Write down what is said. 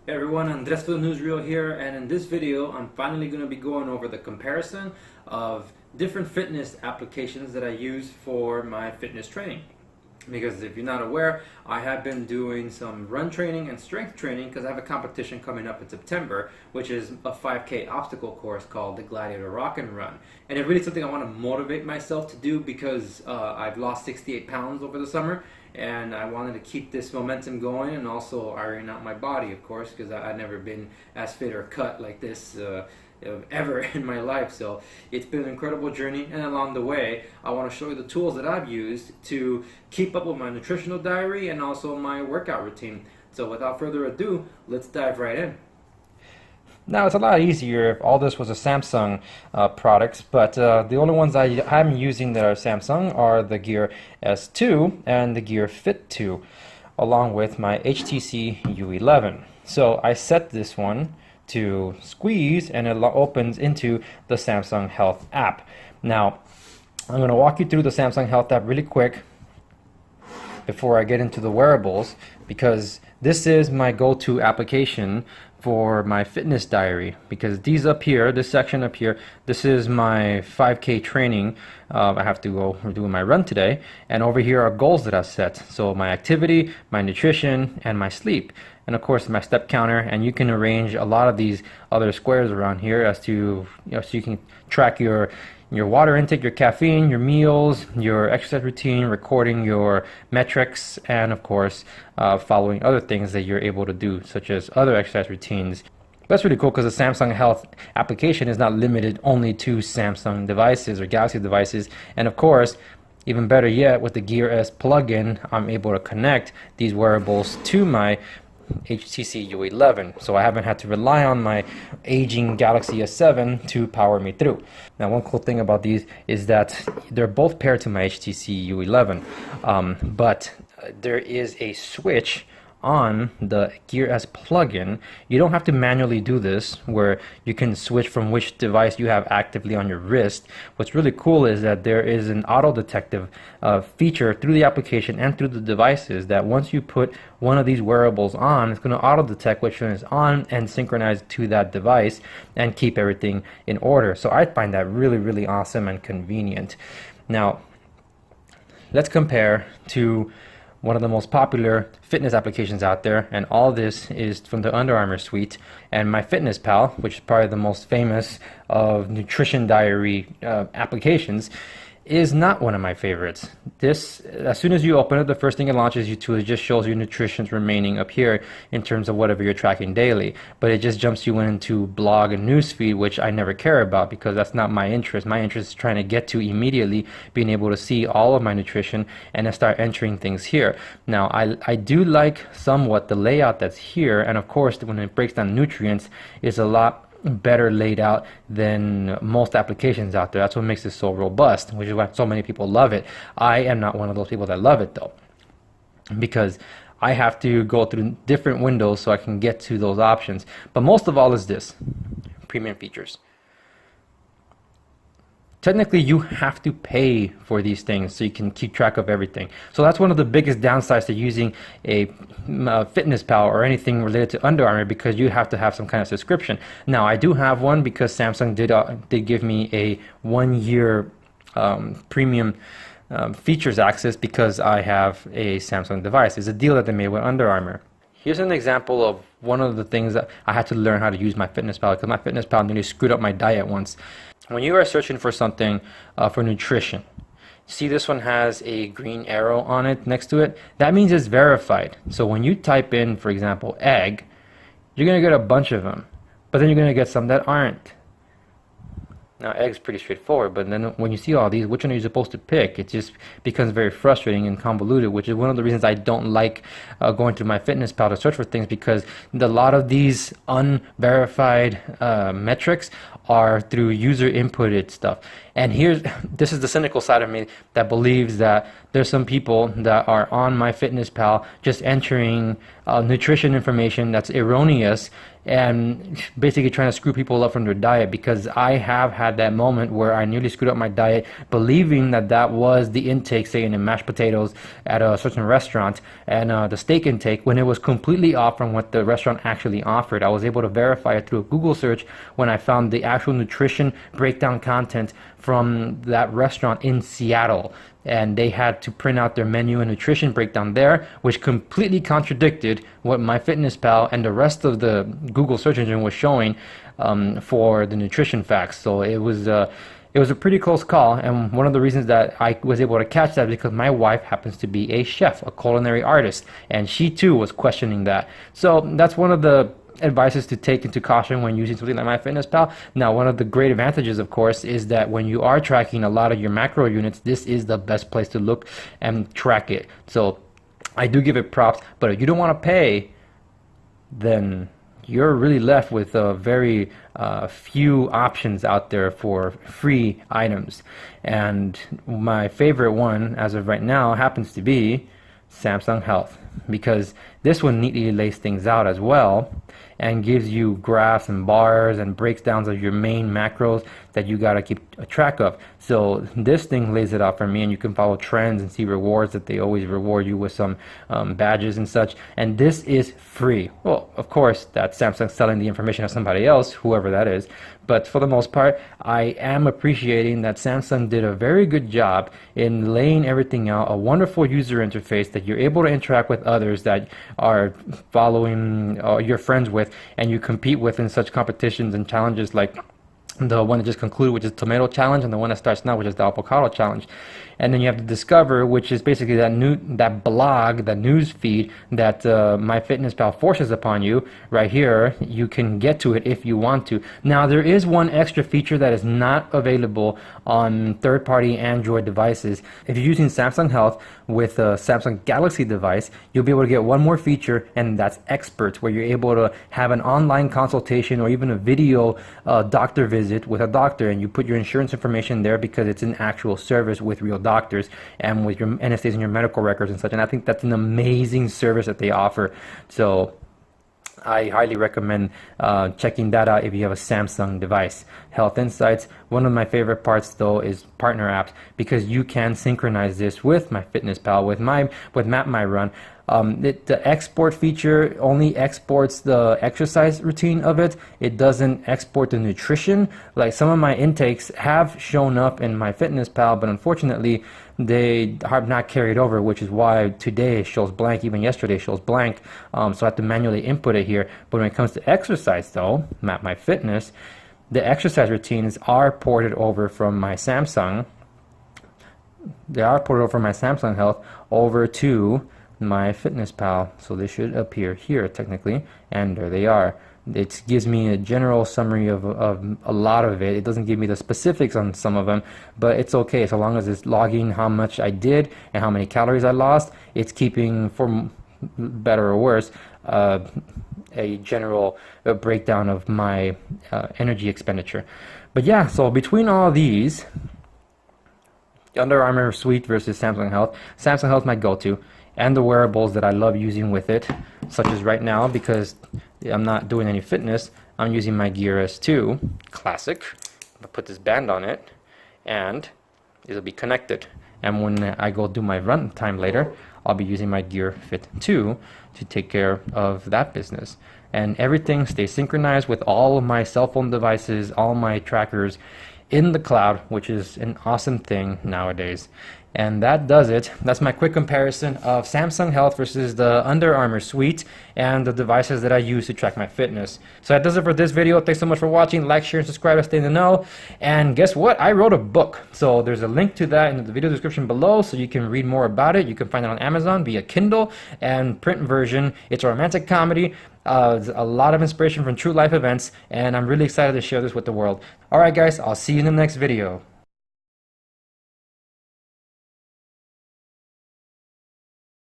Hey everyone, Andres for the Newsreel here, and in this video I'm finally going to be going over the comparison of different fitness applications that I use for my fitness training. Because if you're not aware, I have been doing some run training and strength training because I have a competition coming up in September, which is a 5K obstacle course called the Gladiator Rock and Run. And it's really something I want to motivate myself to do because I've lost 68 pounds over the summer, and I wanted to keep this momentum going and also iron out my body, of course, because I've never been as fit or cut like this ever in my life. So it's been an incredible journey, and along the way I want to show you the tools that I've used to keep up with my nutritional diary and also my workout routine. So without further ado, let's dive right in. Now, it's a lot easier if all this was a Samsung products, but the only ones I'm using that are Samsung are the Gear S2 and the Gear Fit 2, along with my HTC U11. So I set this one to squeeze, and it opens into the Samsung Health app. Now, I'm going to walk you through the Samsung Health app really quick before I get into the wearables, because this is my go-to application for my fitness diary, because these up here, this section up here, this is my 5K training. I have to go do my run today, and over here are goals that I've set. So my activity, my nutrition, and my sleep, and of course my step counter. And you can arrange a lot of these other squares around here as to, so you can track your water intake, your caffeine, your meals, your exercise routine, recording your metrics, and of course following other things that you're able to do, such as other exercise routines. That's really cool because the Samsung Health application is not limited only to Samsung devices or Galaxy devices. And of course, even better yet, with the Gear S plugin, I'm able to connect these wearables to my HTC U11, so I haven't had to rely on my aging Galaxy S7 to power me through. Now, one cool thing about these is that they're both paired to my HTC U11, but there is a switch on the Gear S plugin. You don't have to manually do this, where you can switch from which device you have actively on your wrist. What's really cool is that there is an auto detective feature through the application and through the devices, that once you put one of these wearables on, it's going to auto detect which one is on and synchronize to that device and keep everything in order. So I find that really awesome and convenient. Now, let's compare to one of the most popular fitness applications out there, and all this is from the Under Armour suite, and MyFitnessPal, which is probably the most famous of nutrition diary applications, is not one of my favorites. This, as soon as you open it, the first thing it launches you to, it just shows you nutrition's remaining up here in terms of whatever you're tracking daily, but it just jumps you into blog and newsfeed, which I never care about because that's not my interest. My interest is trying to get to immediately being able to see all of my nutrition and then start entering things here. Now, I do like somewhat the layout that's here, and of course when it breaks down nutrients, it's a lot better laid out than most applications out there. That's what makes it so robust, which is why so many people love it. I am not one of those people that love it though, because I have to go through different windows so I can get to those options. But most of all is this: premium features. Technically, you have to pay for these things so you can keep track of everything. So that's one of the biggest downsides to using a FitnessPal or anything related to Under Armour, because you have to have some kind of subscription. Now, I do have one because Samsung did give me a 1-year premium features access because I have a Samsung device. It's a deal that they made with Under Armour. Here's an example of one of the things that I had to learn how to use my FitnessPal, because my FitnessPal nearly screwed up my diet once. When you are searching for something for nutrition, see this one has a green arrow on it next to it. That means it's verified. So when you type in, for example, egg, you're going to get a bunch of them, but then you're going to get some that aren't. Now, egg's pretty straightforward, but then when you see all these, which one are you supposed to pick? It just becomes very frustrating and convoluted, which is one of the reasons I don't like going through my FitnessPal to search for things, because a lot of these unverified metrics are through user inputted stuff. And this is the cynical side of me that believes that there's some people that are on MyFitnessPal just entering nutrition information that's erroneous and basically trying to screw people up from their diet, because I have had that moment where I nearly screwed up my diet believing that that was the intake, say in the mashed potatoes at a certain restaurant, and the steak intake, when it was completely off from what the restaurant actually offered. I was able to verify it through a Google search when I found the actual nutrition breakdown content from that restaurant in Seattle, and they had to print out their menu and nutrition breakdown there, which completely contradicted what MyFitnessPal and the rest of the Google search engine was showing for the nutrition facts. So it was a pretty close call, and one of the reasons that I was able to catch that is because my wife happens to be a chef, a culinary artist, and she too was questioning that. So that's one of the advices to take into caution when using something like MyFitnessPal. Now, one of the great advantages, of course, is that when you are tracking a lot of your macro units, this is the best place to look and track it. So I do give it props, but if you don't want to pay, then you're really left with very few options out there for free items. And my favorite one as of right now happens to be Samsung Health, because this one neatly lays things out as well and gives you graphs and bars and breaks downs of your main macros that you got to keep a track of. So this thing lays it out for me, and you can follow trends and see rewards that they always reward you with some badges and such. And this is free. Well, of course, that's Samsung selling the information to somebody else, whoever that is. But for the most part, I am appreciating that Samsung did a very good job in laying everything out, a wonderful user interface that you're able to interact with others that are following your friends with, and you compete with in such competitions and challenges like the one that just concluded, which is Tomato Challenge, and the one that starts now, which is the Avocado Challenge. And then you have to Discover, which is basically that blog, that news feed that MyFitnessPal forces upon you. Right here, you can get to it if you want to. Now, there is one extra feature that is not available on third-party Android devices. If you're using Samsung Health with a Samsung Galaxy device, you'll be able to get one more feature, and that's Experts, where you're able to have an online consultation or even a video doctor visit with a doctor, and you put your insurance information there because it's an actual service with real doctors and with your NSAs and your medical records and such. And I think that's an amazing service that they offer. So I highly recommend checking that out if you have a Samsung device. Health Insights. One of my favorite parts, though, is partner apps, because you can synchronize this with MyFitnessPal, with Map My Run. The export feature only exports the exercise routine of it. It doesn't export the nutrition. Like, some of my intakes have shown up in MyFitnessPal, but unfortunately they have not carried over, which is why today it shows blank, even yesterday it shows blank. So I have to manually input it here. But when it comes to exercise, though, Map My Fitness, the exercise routines are ported over from my Samsung. They are ported over from my Samsung Health over to MyFitnessPal, so they should appear here technically, and there they are. It gives me a general summary of a lot of it. It doesn't give me the specifics on some of them, but it's okay so long as it's logging how much I did and how many calories I lost. It's keeping, for better or worse, a general breakdown of my energy expenditure. But yeah, so between all these, Under Armour Suite versus Samsung Health, Samsung Health my go-to, and the wearables that I love using with it, such as right now, because I'm not doing any fitness, I'm using my Gear S2 Classic. I'll put this band on it, and it'll be connected. And when I go do my run time later, I'll be using my Gear Fit 2 to take care of that business. And everything stays synchronized with all of my cell phone devices, all my trackers in the cloud, which is an awesome thing nowadays. And that does it. That's my quick comparison of Samsung Health versus the Under Armour Suite and the devices that I use to track my fitness. So that does it for this video. Thanks so much for watching. Like, share, and subscribe to stay in the know. And guess what? I wrote a book. So there's a link to that in the video description below, so you can read more about it. You can find it on Amazon via Kindle and print version. It's a romantic comedy. There's a lot of inspiration from true life events, and I'm really excited to share this with the world. Alright guys, I'll see you in the next video.